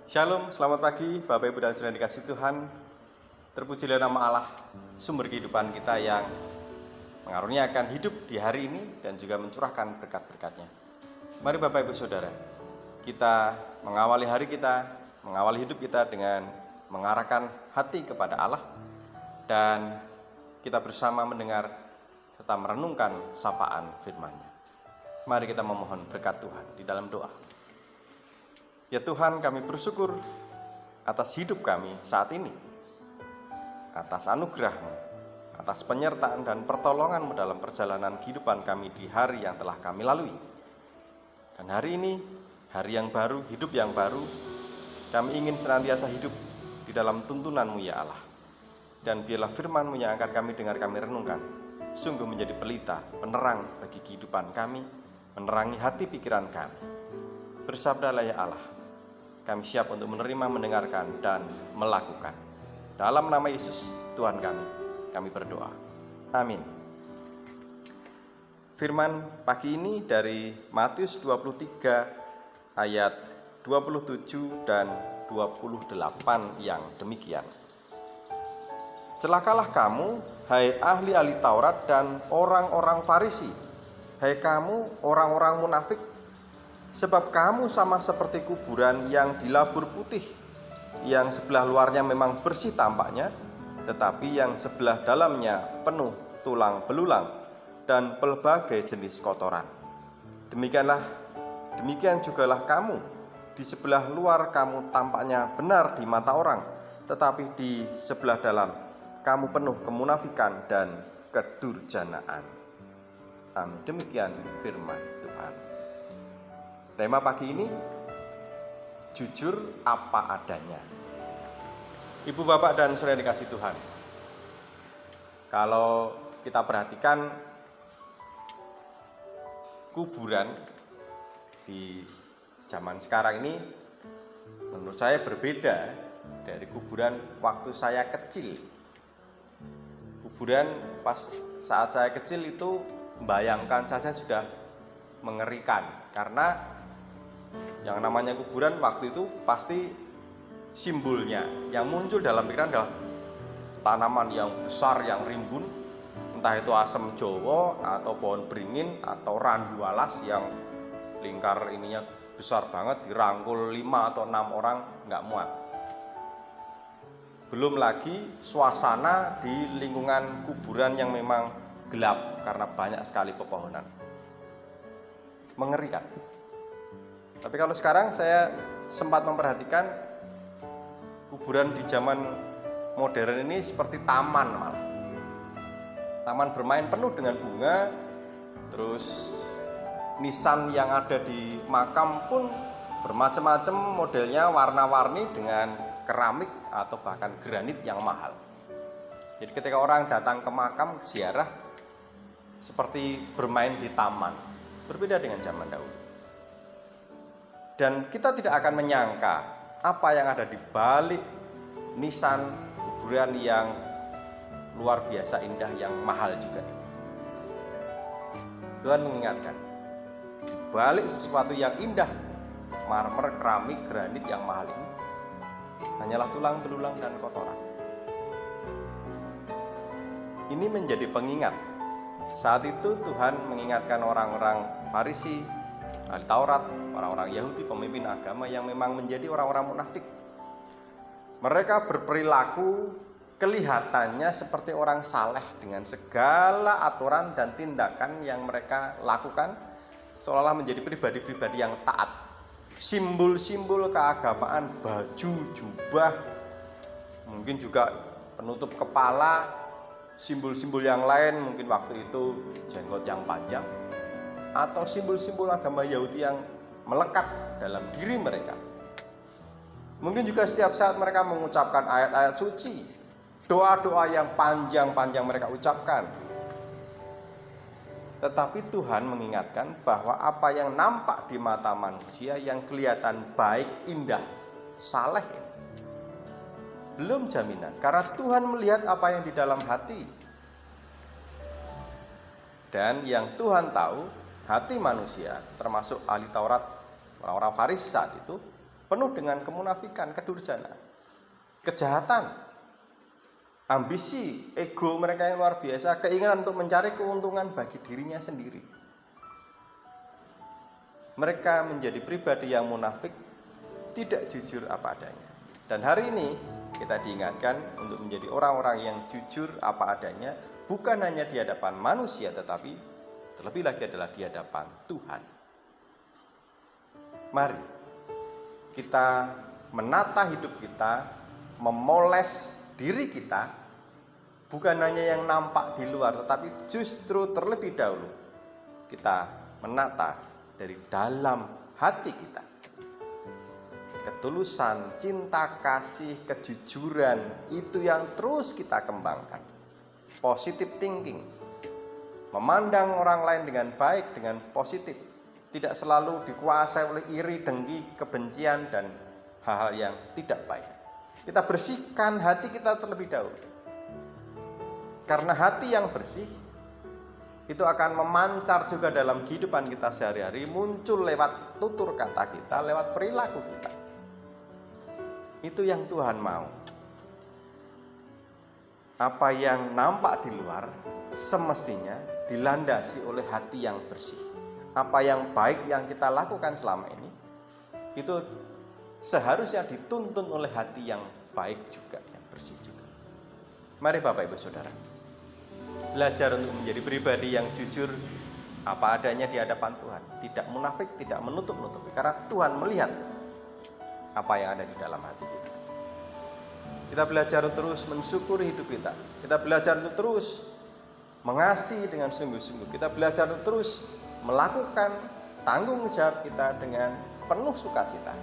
Shalom, selamat pagi Bapak Ibu dan Saudara dikasih Tuhan. Terpujilah nama Allah, sumber kehidupan kita yang mengaruniakan hidup di hari ini dan juga mencurahkan berkat-berkatnya. Mari Bapak Ibu Saudara, kita mengawali hari kita, mengawali hidup kita dengan mengarahkan hati kepada Allah. Dan kita bersama mendengar serta merenungkan sapaan firman-Nya. Mari kita memohon berkat Tuhan di dalam doa. Ya Tuhan, kami bersyukur atas hidup kami saat ini, atas anugerah-Mu, atas penyertaan dan pertolongan-Mu dalam perjalanan kehidupan kami di hari yang telah kami lalui. Dan hari ini, hari yang baru, hidup yang baru, kami ingin senantiasa hidup di dalam tuntunan-Mu ya Allah. Dan biarlah firman-Mu yang akan kami dengar, kami renungkan, sungguh menjadi pelita, penerang bagi kehidupan kami, menerangi hati pikiran kami. Bersabdalah ya Allah, kami siap untuk menerima, mendengarkan, dan melakukan. Dalam nama Yesus, Tuhan kami berdoa. Amin. Firman pagi ini dari Matius 23 ayat 27 dan 28 yang demikian. Celakalah kamu, hai ahli-ahli Taurat dan orang-orang Farisi, hai kamu orang-orang munafik, sebab kamu sama seperti kuburan yang dilabur putih, yang sebelah luarnya memang bersih tampaknya, tetapi yang sebelah dalamnya penuh tulang belulang dan pelbagai jenis kotoran. Demikian jugalah kamu, di sebelah luar kamu tampaknya benar di mata orang, tetapi di sebelah dalam kamu penuh kemunafikan dan kedurjanaan. Amin. Demikian firman Tuhan. Tema pagi ini, jujur apa adanya. Ibu, Bapak, dan Saudara dikasih Tuhan, kalau kita perhatikan kuburan di zaman sekarang ini, menurut saya berbeda dari kuburan waktu saya kecil. Kuburan pas saat saya kecil itu membayangkan saja sudah mengerikan, karena yang namanya kuburan waktu itu pasti simbolnya yang muncul dalam pikiran adalah tanaman yang besar, yang rimbun, entah itu asem Jawa atau pohon beringin atau randu alas yang lingkar ininya besar banget, dirangkul 5 atau 6 orang nggak muat. Belum lagi suasana di lingkungan kuburan yang memang gelap karena banyak sekali pepohonan. Mengerikan. Tapi kalau sekarang saya sempat memperhatikan kuburan di zaman modern ini seperti taman malah. Taman bermain penuh dengan bunga, terus nisan yang ada di makam pun bermacam-macam modelnya, warna-warni dengan keramik atau bahkan granit yang mahal. Jadi ketika orang datang ke makam, ke ziarah, seperti bermain di taman, berbeda dengan zaman dahulu. Dan kita tidak akan menyangka apa yang ada di balik nisan kuburan yang luar biasa indah, yang mahal juga. Tuhan mengingatkan, di balik sesuatu yang indah, marmer, keramik, granit yang mahal ini, hanyalah tulang belulang dan kotoran. Ini menjadi pengingat. Saat itu Tuhan mengingatkan orang-orang Farisi, ahli Taurat, orang-orang Yahudi, pemimpin agama yang memang menjadi orang-orang munafik. Mereka berperilaku kelihatannya seperti orang saleh dengan segala aturan dan tindakan yang mereka lakukan, seolah-olah menjadi pribadi-pribadi yang taat. Simbol-simbol keagamaan, baju, jubah, mungkin juga penutup kepala, simbol-simbol yang lain, mungkin waktu itu jenggot yang panjang, atau simbol-simbol agama Yahudi yang melekat dalam diri mereka. Mungkin juga setiap saat mereka mengucapkan ayat-ayat suci, doa-doa yang panjang-panjang mereka ucapkan. Tetapi Tuhan mengingatkan bahwa apa yang nampak di mata manusia, yang kelihatan baik, indah, saleh, belum jaminan, karena Tuhan melihat apa yang di dalam hati. Dan yang Tuhan tahu, hati manusia, termasuk ahli Taurat, orang-orang Farisi saat itu, penuh dengan kemunafikan, kedurjanaan, kejahatan, ambisi, ego mereka yang luar biasa, keinginan untuk mencari keuntungan bagi dirinya sendiri. Mereka menjadi pribadi yang munafik, tidak jujur apa adanya. Dan hari ini kita diingatkan untuk menjadi orang-orang yang jujur apa adanya, bukan hanya di hadapan manusia, tetapi terlebih lagi adalah di hadapan Tuhan. Mari kita menata hidup kita, memoles diri kita, bukan hanya yang nampak di luar, tetapi justru terlebih dahulu kita menata dari dalam hati kita. Ketulusan, cinta kasih, kejujuran, itu yang terus kita kembangkan. Positive thinking, memandang orang lain dengan baik, dengan positif, tidak selalu dikuasai oleh iri, dengki, kebencian, dan hal-hal yang tidak baik. Kita bersihkan hati kita terlebih dahulu, karena hati yang bersih itu akan memancar juga dalam kehidupan kita sehari-hari, muncul lewat tutur kata kita, lewat perilaku kita. Itu yang Tuhan mau. Apa yang nampak di luar semestinya dilandasi oleh hati yang bersih. Apa yang baik yang kita lakukan selama ini, itu seharusnya dituntun oleh hati yang baik juga, yang bersih juga. Mari Bapak Ibu Saudara, belajar untuk menjadi pribadi yang jujur apa adanya di hadapan Tuhan, tidak munafik, tidak menutup-nutupi, karena Tuhan melihat apa yang ada di dalam hati kita. Kita belajar terus mensyukuri hidup kita. Kita belajar untuk terus mengasihi dengan sungguh-sungguh. Kita belajar untuk terus melakukan tanggung jawab kita dengan penuh sukacita,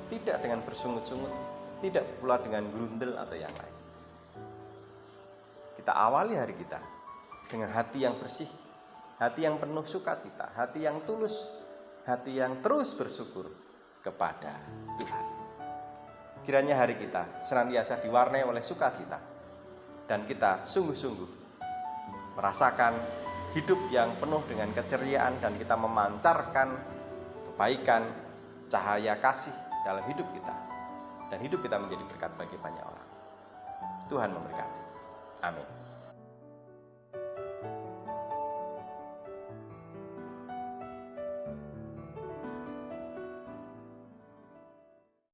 tidak dengan bersungut-sungut, tidak pula dengan gerundel atau yang lain. Kita awali hari kita dengan hati yang bersih, hati yang penuh sukacita, hati yang tulus, hati yang terus bersyukur kepada Tuhan. Kiranya hari kita senantiasa diwarnai oleh sukacita, dan kita sungguh-sungguh merasakan hidup yang penuh dengan keceriaan, dan kita memancarkan kebaikan, cahaya kasih dalam hidup kita, dan hidup kita menjadi berkat bagi banyak orang. Tuhan memberkati. Amin.